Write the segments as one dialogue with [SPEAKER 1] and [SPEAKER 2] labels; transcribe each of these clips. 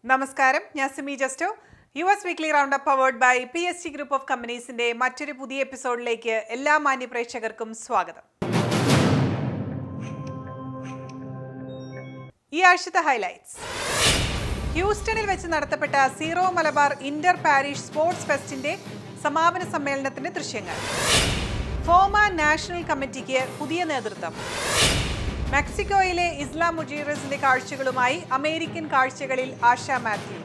[SPEAKER 1] നമസ്കാരം, ഞാൻ Simi Justo. US Weekly Roundup powered by PSG Group of Companies ന്റെ മറ്റൊരു പുതിയ എപ്പിസോഡിലേക്ക് എല്ലാ മാന്യ പ്രേക്ഷകർക്കും സ്വാഗതം. ഈ ആഴ്ചത്തെ ഹൈലൈറ്റ്സ്. ഹ്യൂസ്റ്റണിൽ വെച്ച് നടത്തപ്പെട്ട Syro Malabar inter parish sports ഫെസ്റ്റിന്റെ സമാപന സമ്മേളനത്തിന്റെ ദൃശ്യങ്ങൾ. ഫോമ നാഷണൽ കമ്മിറ്റിക്ക് പുതിയ നേതൃത്വം. മെക്സിക്കോയിലെ ഇസ്ലാം മുജീറസിന്റെ കാഴ്ചകളുമായി അമേരിക്കൻ കാഴ്ചകളിൽ Asha Mathew.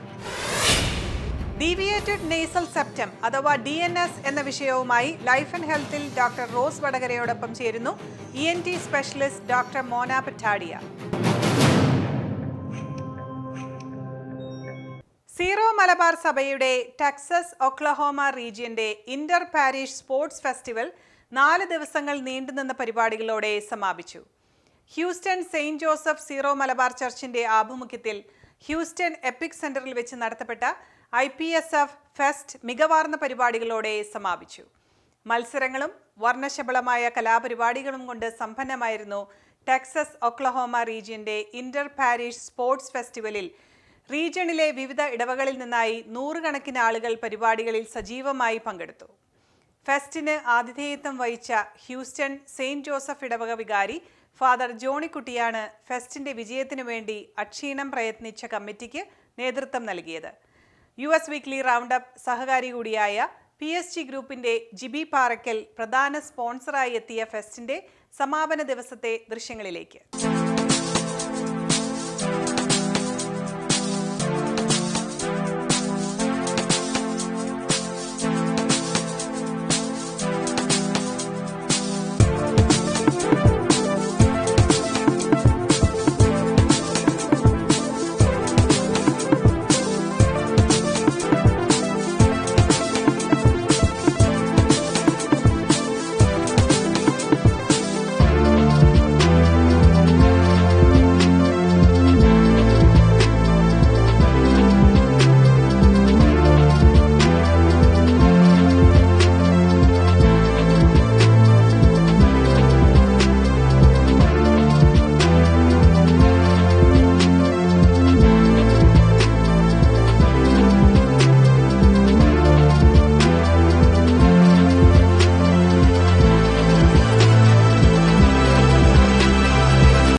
[SPEAKER 1] Deviated nasal septum അഥവാ DNS എന്ന വിഷയവുമായി ലൈഫ് ആൻഡ് ഹെൽത്തിൽ ഡോക്ടർ റോസ് വടകരയോടൊപ്പം ചേരുന്നു ENT specialist doctor Mona Patadia. Syro Malabar സഭയുടെ ടെക്സസ് ഒക്ലഹോമ റീജിയന്റെ ഇന്റർ പാരിഷ് സ്പോർട്സ് ഫെസ്റ്റിവൽ 4 ദിവസങ്ങൾ നീണ്ടുനിന്ന പരിപാടികളോടെ സമാപിച്ചു. Houston Saint Joseph Syro Malabar ചർച്ചിന്റെ ആഭിമുഖ്യത്തിൽ ഹ്യൂസ്റ്റൺ എപ്പിക് സെന്ററിൽ വെച്ച് നടത്തപ്പെട്ട IPSF ഫെസ്റ്റ് മികവാർന്ന പരിപാടികളോടെ സമാപിച്ചു. മത്സരങ്ങളും വർണ്ണശബളമായ കലാപരിപാടികളും കൊണ്ട് സമ്പന്നമായിരുന്നു ടെക്സസ് ഒക്ലഹോമ റീജിയന്റെ ഇന്റർ പാരിഷ് സ്പോർട്സ് ഫെസ്റ്റിവലിൽ. റീജിയണിലെ വിവിധ ഇടവകളിൽ നിന്നായി 100 കണക്കിന് ആളുകൾ പരിപാടികളിൽ സജീവമായി പങ്കെടുത്തു. ഫെസ്റ്റിന് ആതിഥേയത്വം വഹിച്ച ഹ്യൂസ്റ്റൺ സെയിന്റ് ജോസഫ് ഇടവക വികാരി ഫാദർ ജോണിക്കുട്ടിയാണ് ഫെസ്റ്റിന്റെ വിജയത്തിനു വേണ്ടി അക്ഷീണം പ്രയത്നിച്ച കമ്മിറ്റിക്ക് നേതൃത്വം നൽകിയത്. US വീക്ക്ലി റൗണ്ടപ്പ് സഹകാരി കൂടിയായ PSG ഗ്രൂപ്പിന്റെ ജിബി പാറക്കൽ പ്രധാന സ്പോൺസറായി എത്തിയ ഫെസ്റ്റിന്റെ സമാപന ദിവസത്തെ ദൃശ്യങ്ങളിലേക്ക്.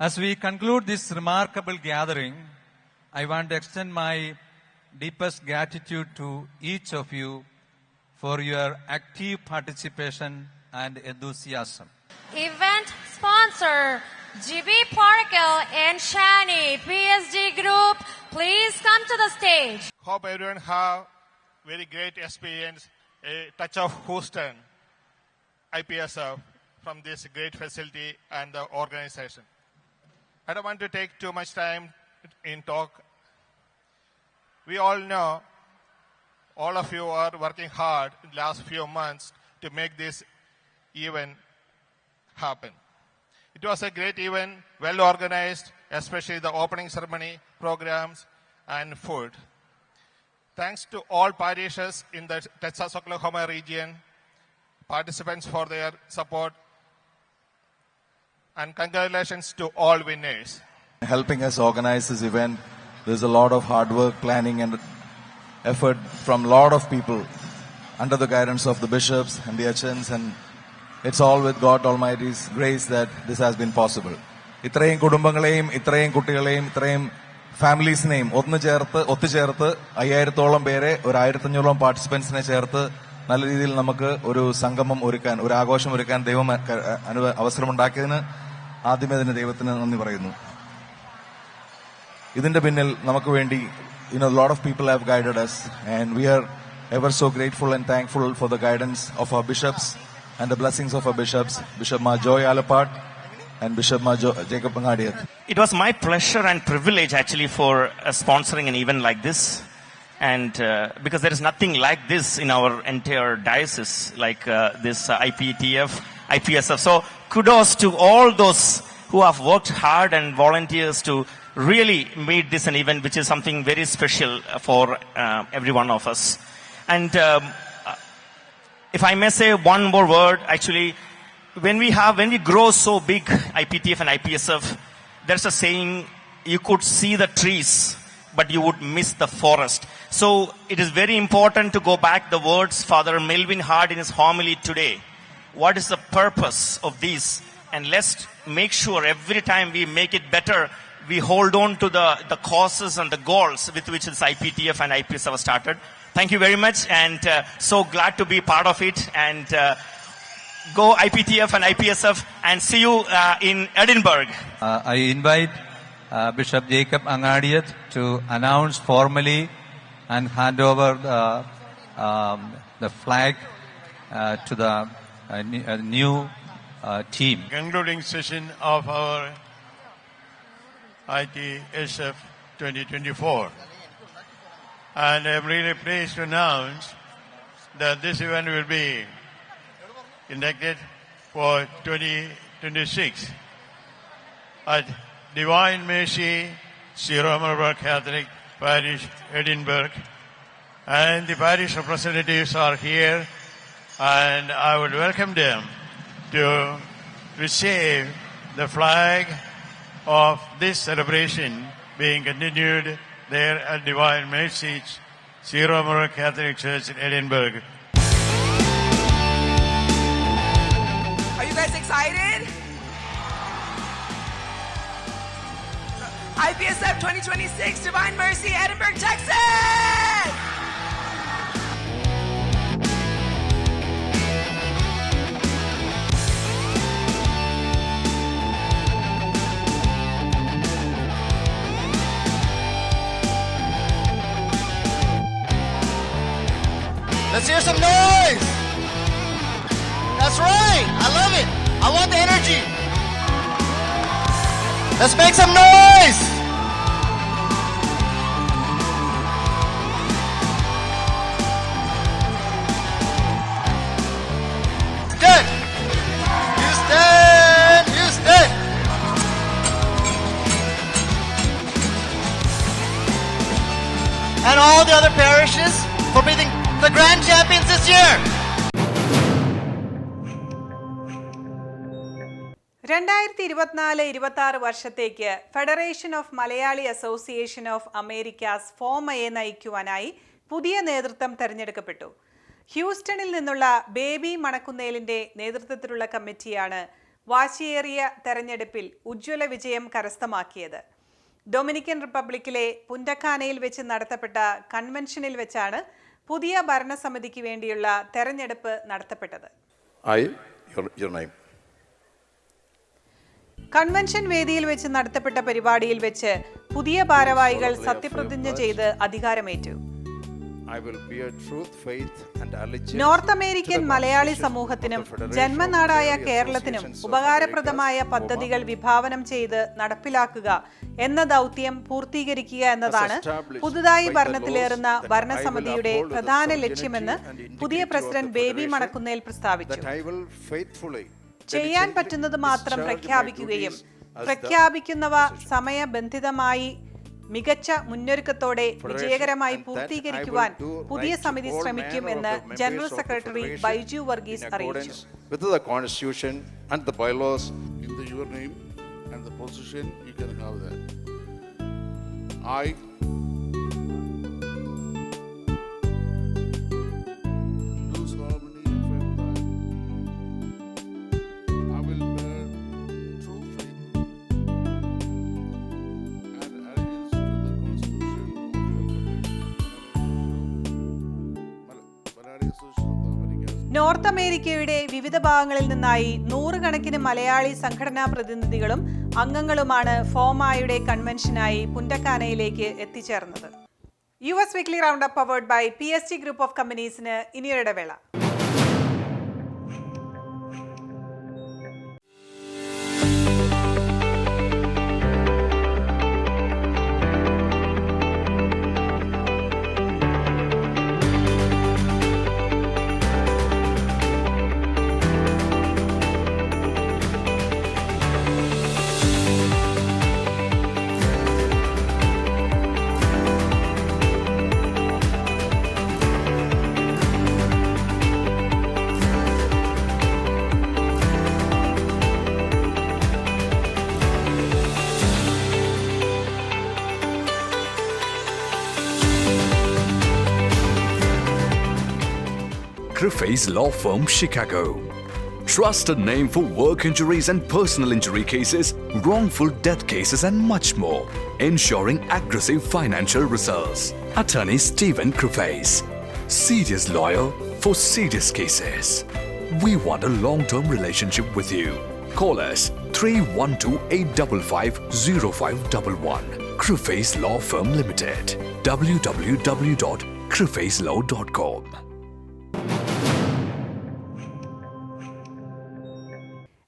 [SPEAKER 2] As we conclude this remarkable gathering, I want to extend my deepest gratitude to each of you for your active participation and enthusiasm.
[SPEAKER 3] Event sponsor GB Parkel and Shani, PSG Group, please come to the stage.
[SPEAKER 4] Hope everyone have very great experience, a touch of Houston, IPSF from this great facility and the organization. I don't want to take too much time in talk. We all know, all of you are working hard in the last few months to make this event happen. It was a great event, well organized, especially the opening ceremony, programs, and food. Thanks to all parishes in the Texas Oklahoma region, participants for their support, and congratulations to all winners.
[SPEAKER 5] Helping us organize this event, there's a lot of hard work, planning and effort from a lot of people under the guidance of the bishops and the HNs, and it's all with God Almighty's grace that this has been possible. ഇത്രയും കുടുംബങ്ങളെയും ഇത്രയും കുട്ടികളെയും ഇത്രയും ഫാമിലീസിനെയും ഒത്തുചേർത്ത് 5000-ഓളം പേരെ 1500-ഓളം പാർട്ടിസിപ്പൻസിനെ ചേർത്ത് നല്ല രീതിയിൽ നമുക്ക് ഒരു സംഗമം ഒരുക്കാൻ, ഒരു ആഘോഷം ഒരുക്കാൻ ദൈവം അവസരമുണ്ടാക്കിയതിന് ആദ്യമേ തന്നെ ദൈവത്തിന് നന്ദി പറയുന്നു. ഇതിന്റെ പിന്നിൽ നമുക്ക് വേണ്ടി a lot of people have guided us, and we are ever so grateful and thankful for the guidance of our bishops and the blessings of our bishops, Bishop Ma Joy Alapat and Bishop Ma Jacob Pangadiath.
[SPEAKER 6] It was my pleasure and privilege actually for sponsoring an event like this, and because there is nothing like this in our entire diocese, like this IPSF. So kudos to all those who have worked hard and volunteers to really made this an event which is something very special for every one of us. And if I may say one more word, actually, when we grow so big, IPTF and IPSF, there's a saying, you could see the trees but you would miss the forest. So it is very important to go back the words Father Melvin had in his homily today. What is the purpose of these? And let's make sure every time we make it better, we hold on to the causes and the goals with which this IPTF and IPSF have started. Thank you very much, and so glad to be part of it. And go IPTF and IPSF, and see you in Edinburgh.
[SPEAKER 2] I invite Bishop Jacob Angadiath to announce formally and hand over the flag to the new team.
[SPEAKER 7] Concluding session of our ITSF 2024. And I'm really pleased to announce that this event will be conducted for 2026 at Divine Mercy Syro-Malabar Catholic Parish, Edinburgh. And the parish representatives are here, and I would welcome them to receive the flag of this celebration being continued there at Divine Mercy Syro-Malabar Catholic Church in Edinburgh.
[SPEAKER 8] Are you guys excited? IPSF 2026 Divine Mercy, Edinburgh, Texas!
[SPEAKER 9] Let's hear some noise! That's right! I love it! I want the energy! Let's make some noise! Good! Houston! Houston! And all the other parishes for being the grand champions this year.
[SPEAKER 1] 2024-26 വർഷത്തേക്ക് federation of Malayali association of Americas ഫോമയെ നയിക്കുവാനായി പുതിയ നേതൃത്വം തെരഞ്ഞെടുക്കപ്പെട്ടു. ഹ്യൂസ്റ്റണിൽ നിന്നുള്ള baby മണക്കുന്നേലിന്റെ നേതൃത്വത്തിലുള്ള കമ്മിറ്റിയാണ് വാശിയേറിയ തെരഞ്ഞെടുപ്പിൽ ഉജ്ജ്വല വിജയം കരസ്ഥമാക്കിയത്. ഡൊമിനിക്കൻ റിപ്പബ്ലിക്കിലെ പുൻറ്റക്കാനയിൽ വെച്ച് നടത്തപ്പെട്ട കൺവെൻഷനിൽ വെച്ചാണ് പുതിയ ഭരണസമിതിക്ക് വേണ്ടിയുള്ള തെരഞ്ഞെടുപ്പ് നടത്തപ്പെട്ടത്. കൺവെൻഷൻ വേദിയിൽ വെച്ച് നടത്തപ്പെട്ട പരിപാടിയിൽ വെച്ച് പുതിയ ഭാരവാഹികൾ സത്യപ്രതിജ്ഞ ചെയ്ത് അധികാരമേറ്റു. നോർത്ത് അമേരിക്കൻ മലയാളി സമൂഹത്തിനും ജന്മനാടായ കേരളത്തിനും ഉപകാരപ്രദമായ പദ്ധതികൾ വിഭാവനം ചെയ്ത് നടപ്പിലാക്കുക എന്ന ദൗത്യം പൂർത്തീകരിക്കുക എന്നതാണ് പുതുതായി ഭരണത്തിലേറുന്ന ഭരണസമിതിയുടെ പ്രധാന ലക്ഷ്യമെന്ന് പുതിയ പ്രസിഡന്റ് ബേബി മണക്കുന്നേൽ പ്രസ്താവിച്ചു. ചെയ്യാൻ പറ്റുന്നത് മാത്രം പ്രഖ്യാപിക്കുകയും പ്രഖ്യാപിക്കുന്നവ സമയബന്ധിതമായി മികച്ച മുന്നൊരുക്കത്തോടെ വിജയകരമായി പൂർത്തീകരിക്കുവാൻ പുതിയ സമിതി ശ്രമിക്കും എന്ന് ജനറൽ സെക്രട്ടറി ബൈജു വർഗീസ് അറിയിച്ചു. നോർത്ത് അമേരിക്കയുടെ വിവിധ ഭാഗങ്ങളിൽ നിന്നായി നൂറുകണക്കിന് മലയാളി സംഘടനാ പ്രതിനിധികളും അംഗങ്ങളുമാണ് ഫോമായുടെ കൺവെൻഷനായി പുൻറ്റക്കാനയിലേക്ക് എത്തിച്ചേർന്നത്. US Weekly Roundup powered by PSG Group of Companies ഇനിയൊരിടവേള.
[SPEAKER 10] Griffey's Law Firm, Chicago. Trusted name for work injuries and personal injury cases, wrongful death cases and much more. Ensuring aggressive financial results. Attorney Stephen Griffey's. Serious lawyer for serious cases. We want a long-term relationship with you. Call us 312-855-0511. Griffey's Law Firm Limited. www.griffeyslaw.com.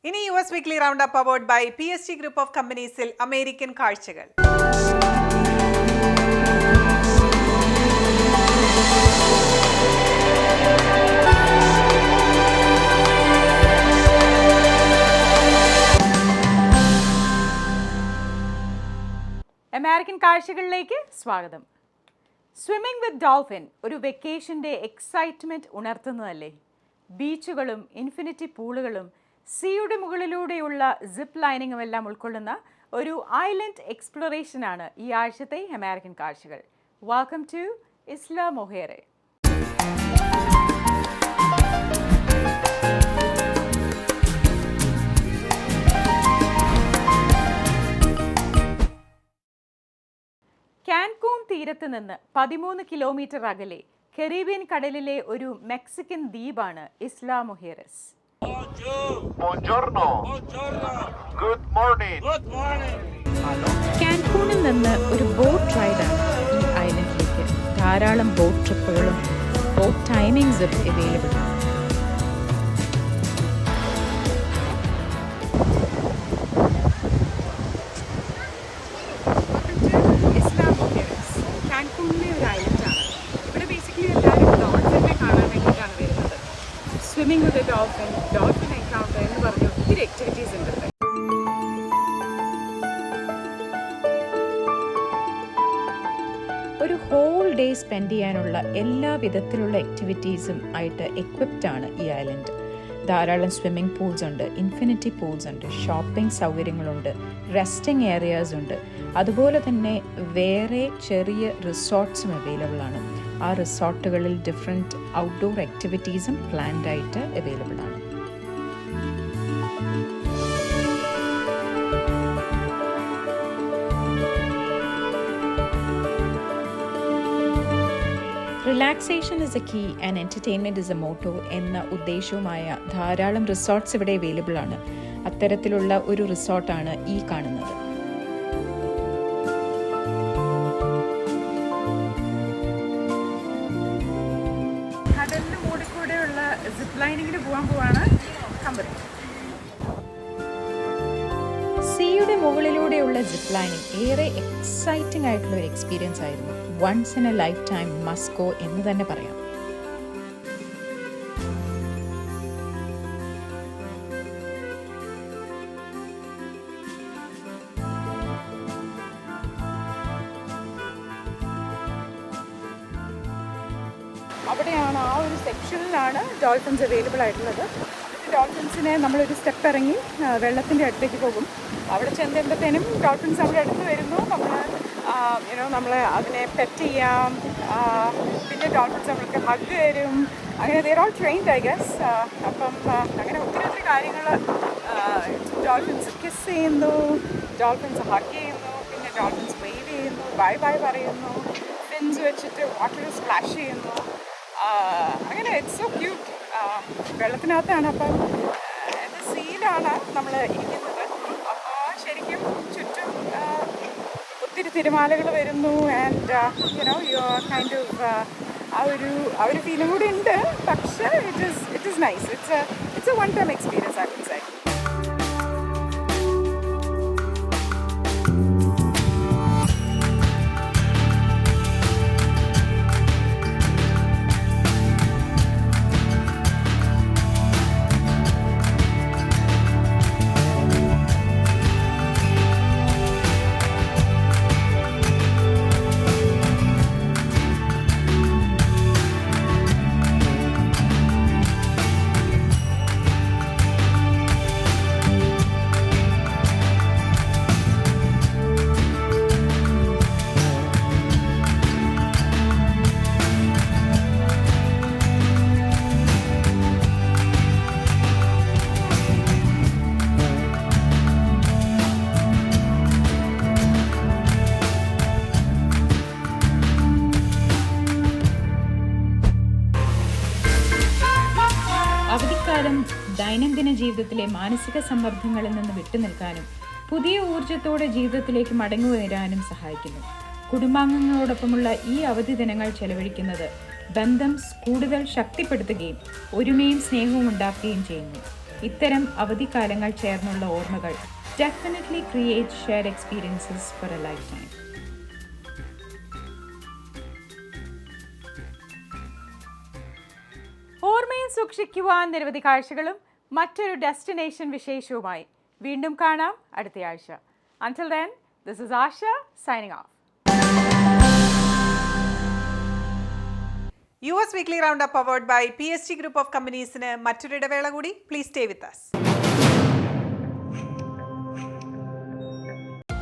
[SPEAKER 1] ഇനി US Weekly Roundup powered by PSG Group of Companies American കാഴ്ചകൾ.
[SPEAKER 11] American കാഴ്ചകളിലേക്ക് സ്വാഗതം. Swimming വിത്ത് dolphin ഒരു വെക്കേഷൻ്റെ excitement ഉണർത്തുന്നതല്ലേ? ബീച്ചുകളും infinity പൂളുകളും സീയുടെ മുകളിലൂടെയുള്ള zip ലൈനിങ്ങും എല്ലാം ഉൾക്കൊള്ളുന്ന ഒരു ഐലൻഡ് എക്സ്പ്ലോറേഷനാണ് ഈ ആഴ്ചത്തെ അമേരിക്കൻ കാഴ്ചകൾ. Welcome to Isla Mujeres. Cancun തീരത്ത് നിന്ന് 13 കിലോമീറ്റർ അകലെ കരീബിയൻ കടലിലെ ഒരു മെക്സിക്കൻ ദ്വീപാണ് ഇസ്ല മൊഹേറസ്. കാൻകൂണിൽ നിന്ന് ഒരു ബോട്ട് റൈഡാണ് ഈ ഐലൻഡിലേക്ക്. ധാരാളം ബോട്ട് ട്രിപ്പുകളും ബോട്ട് ടൈമിങ്സും അവൈലബിൾ ആണ്. കാൻകൂണിലെ ഒരു ഐലൻഡാണ്. ഇവിടെ ബേസിക്കലി എല്ലാവരും ഡോൾഫിനെ കാണാൻ വേണ്ടിയിട്ടാണ് വരുന്നത്. സ്വിമ്മിംഗ് വിത്ത് ഡോൾഫിൻ, ഡോൾഫിൻ എൻകൗണ്ടർ എന്ന് പറഞ്ഞ ഒത്തിരി ആക്ടിവിറ്റീസ് ഉണ്ട് ഇവിടെ. ഒരു ഹോൾ ഡേ സ്പെൻഡ് ചെയ്യാനുള്ള എല്ലാ വിധത്തിലുള്ള ആക്ടിവിറ്റീസും ആയിട്ട് എക്വിപ്ഡ് ആണ് ഈ ഐലൻഡ്. ധാരാളം സ്വിമ്മിംഗ് പൂൾസ് ഉണ്ട്, ഇൻഫിനിറ്റി പൂൾസ് ഉണ്ട്, ഷോപ്പിംഗ് സൗകര്യങ്ങളുണ്ട്, റെസ്റ്റിംഗ് ഏരിയാസ് ഉണ്ട്. അതുപോലെ തന്നെ വേറെ ചെറിയ റിസോർട്ട്സും അവൈലബിൾ ആണ്. ആ റിസോർട്ടുകളിൽ ഡിഫറെൻറ്റ് ഔട്ട്ഡോർ ആക്ടിവിറ്റീസും പ്ലാൻഡ് ആയിട്ട് അവൈലബിൾ ആണ്. Relaxation is a key and entertainment is a motto എന്ന ഉദ്ദേശവുമായ ധാരാളം റിസോർട്ട്സ് ഇവിടെ അവൈലബിൾ ആണ്. അത്തരത്തിലുള്ള ഒരു റിസോർട്ടാണ് ഈ കാണുന്നത്. കടലിൻ്റെ മുകളിൽ കൂടെയുള്ള സിപ്പ് ലൈനിങ്ങിന് പോവാണ് കമ്പനി. സീയുടെ മുകളിലൂടെയുള്ള സിപ്പ് ലൈനിങ് ഏറെ എക്സൈറ്റിംഗ് ആയിട്ടുള്ള ഒരു എക്സ്പീരിയൻസ് ആയിരുന്നു. Once in a lifetime must go എന്ന് തന്നെ പറയാം. അവിടെയാണ്, ആ ഒരു സെക്ഷനിലാണ് ഡോൾഫിൻസ് അവൈലബിൾ ആയിട്ടുള്ളത്. ഡോൾഫിൻസിനെ നമ്മളൊരു സ്റ്റെപ്പ് ഇറങ്ങി വെള്ളത്തിൻ്റെ അടുത്തേക്ക് പോകും. അവിടെ ചെന്നപ്പോഴത്തേനും ഡോൾഫിൻസ് നമ്മുടെ അടുത്ത് വരുന്നു. നമ്മളെ അതിനെ പെറ്റ് ചെയ്യാം. പിന്നെ ഡോൾഫിൻസ് നമ്മൾക്ക് ഹഗ് തരും. അങ്ങനെ they are all trained I guess. അപ്പം അങ്ങനെ ഒത്തിരി കാര്യങ്ങൾ. ഡോൾഫിൻസ് കിസ് ചെയ്യുന്നു, ഡോൾഫിൻസ് ഹഗ് ചെയ്യുന്നു, പിന്നെ ഡോൾഫിൻസ് വെയിവ് ചെയ്യുന്നു, ബൈ ബൈ പറയുന്നു, ഫിൻസ് വെച്ചിട്ട് വാട്ടർ സ്പ്ലാഷ് ചെയ്യുന്നു. അങ്ങനെ ഇറ്റ്സ് സോ ക്യൂട്ട്. വെള്ളത്തിനകത്താണ്, അപ്പം സീലാണ് നമ്മൾ ഇരിക്കുന്നത്. അപ്പോൾ ശരിക്കും ചുറ്റും ഒത്തിരി തിരമാലകൾ വരുന്നു. And you are kind of ആ ഒരു ഫീലും കൂടി ഉണ്ട്. പക്ഷേ it is nice. It's a one time experience I would say. അവധിക്കാലം ദൈനംദിന ജീവിതത്തിലെ മാനസിക സമ്മർദ്ദങ്ങളിൽ നിന്ന് വിട്ടുനിൽക്കാനും പുതിയ ഊർജ്ജത്തോടെ ജീവിതത്തിലേക്ക് മടങ്ങിവരാനും സഹായിക്കുന്നു. കുടുംബാംഗങ്ങളോടൊപ്പമുള്ള ഈ അവധി ദിനങ്ങൾ ചെലവഴിക്കുന്നത് ബന്ധം കൂടുതൽ ശക്തിപ്പെടുത്തുകയും ഒരുമയും സ്നേഹവും ഉണ്ടാക്കുകയും ചെയ്യുന്നു. ഇത്തരം അവധിക്കാലങ്ങൾ ചേർന്നുള്ള ഓർമ്മകൾ definitely create shared experiences for a lifetime. ഓർമ്മയിൽ സൂക്ഷിക്കുവാൻ നിരവധി കാഴ്ചകളും മറ്റൊരു ഡെസ്റ്റിനേഷൻ വിശേഷവുമായി വീണ്ടും കാണാം അടുത്തയാഴ്ച. Until then, this is Asha signing off.
[SPEAKER 1] US Weekly Roundup powered by PSG Group of Companies ന് മറ്റൊരു ഇടവേള കൂടി. Please stay with us.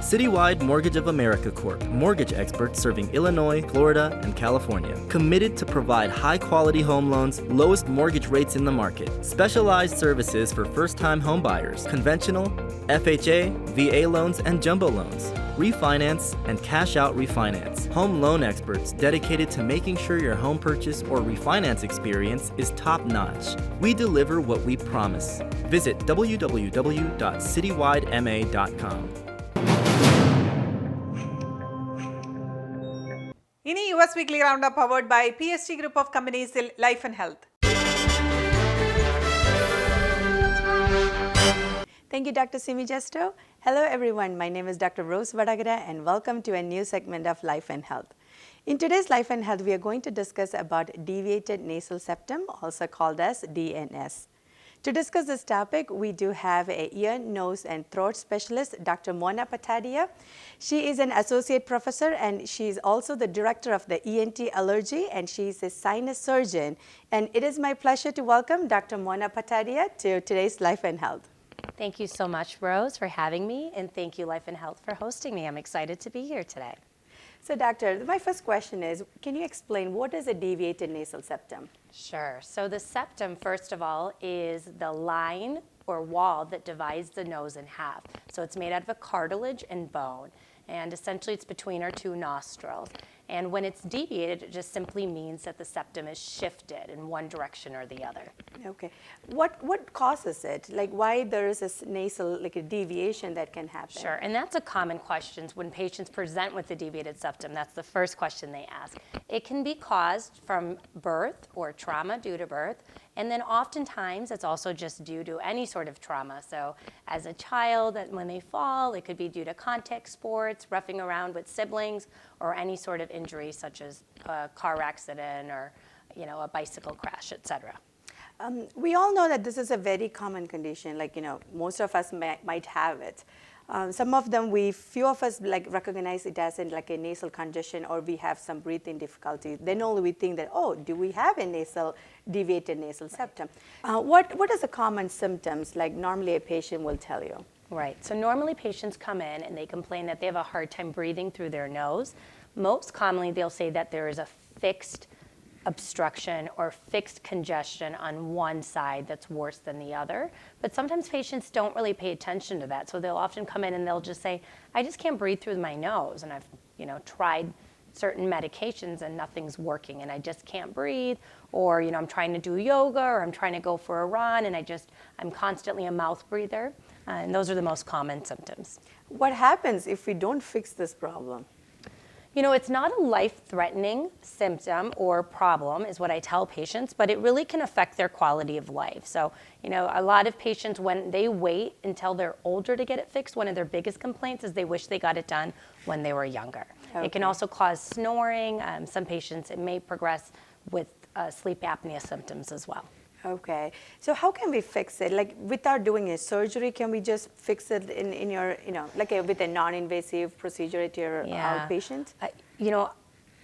[SPEAKER 12] Citywide Mortgage of America Corp. Mortgage experts serving Illinois, Florida, and California. Committed to provide high-quality home loans, lowest mortgage rates in the market. Specialized services for first-time home buyers. Conventional, FHA, VA loans, and jumbo loans. Refinance and cash-out refinance. Home loan experts dedicated to making sure your home purchase or refinance experience is top-notch. We deliver what we promise. Visit www.citywidema.com.
[SPEAKER 1] ഇനി US Weekly Roundup powered by PSG Group of Companies Life and Health.
[SPEAKER 13] Thank you, Dr. Simi Jesto. Hello, everyone. My name is Dr. Rose Vadakara, and welcome to a new segment of Life and Health. In today's Life and Health, we are going to discuss about deviated nasal septum, also called as DNS. To discuss this topic, we do have a ear, nose, and throat specialist, Dr. Mona Patadia. She is an associate professor, and she is also the director of the ENT allergy, and she is a sinus surgeon. And it is my pleasure to welcome Dr. Mona Patadia to today's Life and Health.
[SPEAKER 14] Thank you so much, Rose, for having me, and thank you, Life and Health, for hosting me. I'm excited to be here today.
[SPEAKER 13] So, doctor, my first question is, can you explain what is a deviated nasal septum?
[SPEAKER 14] Sure. So the septum, first of all, is the line or wall that divides the nose in half. So it's made out of a cartilage and bone, and essentially it's between our two nostrils. And when it's deviated, it just simply means that the septum is shifted in one direction or the other.
[SPEAKER 13] Okay. What causes it? Like why there is a nasal, like a deviation that can happen?
[SPEAKER 14] Sure, and that's a common question when patients present with the deviated septum. That's the first question they ask. It can be caused from birth or trauma due to birth, and then oftentimes it's also just due to any sort of trauma. So as a child, when they fall, it could be due to contact sports, roughing around with siblings, or any sort of injury such as a car accident or a bicycle crash, etc.
[SPEAKER 13] We all know that this is a very common condition, like, most of us might have it. Some of them, few of us recognize it as like a nasal congestion, or we have some breathing difficulties. Then only we think that, oh, do we have a deviated nasal septum? What is the common symptoms, like normally a patient will tell you?
[SPEAKER 14] Right, so normally patients come in and they complain that they have a hard time breathing through their nose. Most commonly, they'll say that there is a fixed obstruction or fixed congestion on one side that's worse than the other. But sometimes patients don't really pay attention to that. So they'll often come in and they'll just say, I just can't breathe through my nose. And I've, tried certain medications and nothing's working and I just can't breathe. Or, I'm trying to do yoga or I'm trying to go for a run and I'm constantly a mouth breather. And those are the most common symptoms.
[SPEAKER 13] What happens if we don't fix this problem?
[SPEAKER 14] It's not a life-threatening symptom or problem is what I tell patients, but it really can affect their quality of life. So, a lot of patients, when they wait until they're older to get it fixed, one of their biggest complaints is they wish they got it done when they were younger. Okay. It can also cause snoring. Some patients, it may progress with sleep apnea symptoms as well.
[SPEAKER 13] Okay, so how can we fix it? Like without doing a surgery, can we just fix it in your, with a non-invasive procedure at your outpatient?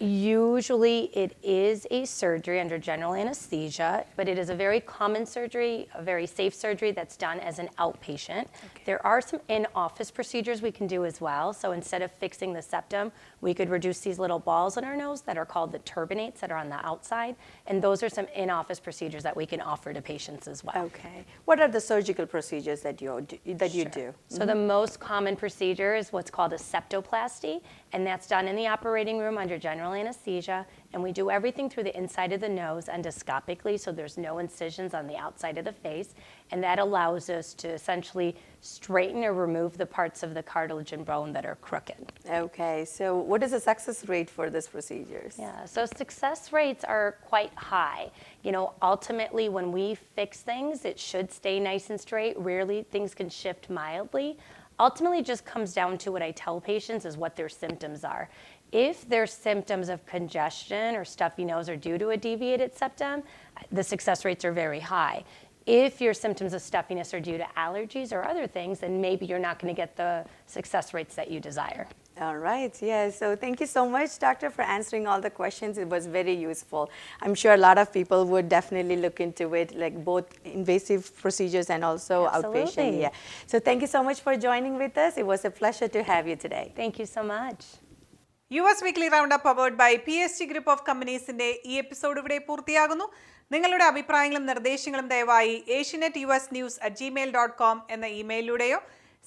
[SPEAKER 14] Usually it is a surgery under general anesthesia, but it is a very common surgery, a very safe surgery that's done as an outpatient. Okay. There are some in-office procedures we can do as well. So instead of fixing the septum, we could reduce these little balls in our nose that are called the turbinates that are on the outside. And those are some in-office procedures that we can offer to patients as well.
[SPEAKER 13] Okay. What are the surgical procedures that you do?
[SPEAKER 14] So the most common procedure is what's called a septoplasty, and that's done in the operating room under general anesthesia. And we do everything through the inside of the nose endoscopically, so there's no incisions on the outside of the face. And that allows us to essentially straighten or remove the parts of the cartilage and bone that are crooked.
[SPEAKER 13] Okay, so what is the success rate for this procedures?
[SPEAKER 14] Yeah, so success rates are quite high. You know, ultimately when we fix things, it should stay nice and straight. Rarely things can shift mildly. Ultimately, it just comes down to what I tell patients is what their symptoms are. If their symptoms of congestion or stuffy nose are due to a deviated septum, the success rates are very high. If your symptoms of stuffiness are due to allergies or other things, then maybe you're not going to get the success rates that you desire.
[SPEAKER 13] All right, yes. So thank you so much, Doctor, for answering all the questions. It was very useful. I'm sure a lot of people would definitely look into it, like both invasive procedures and also outpatient. Yeah. So thank you so much for joining with us. It was a pleasure to have you today.
[SPEAKER 14] Thank you so much.
[SPEAKER 1] US Weekly Roundup powered by PSG Group of Companies in ഈ episode ഇവിടെ പൂർത്തിയാകുന്നു. നിങ്ങളുടെ അഭിപ്രായങ്ങളും നിർദ്ദേശങ്ങളും ദയവായി asianetusnews@gmail.com എന്ന ഇമെയിലിലൂടെയോ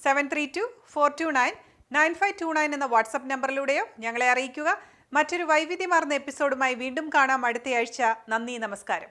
[SPEAKER 1] 7324299529 എന്ന WhatsApp നമ്പറിലൂടെയോ ഞങ്ങളെ അറിയിക്കുക. മറ്റൊരു വൈവിധ്യമാർന്ന എപ്പിസോഡുമായി വീണ്ടും കാണാം അടുത്തയാഴ്ച. നന്ദി, നമസ്കാരം.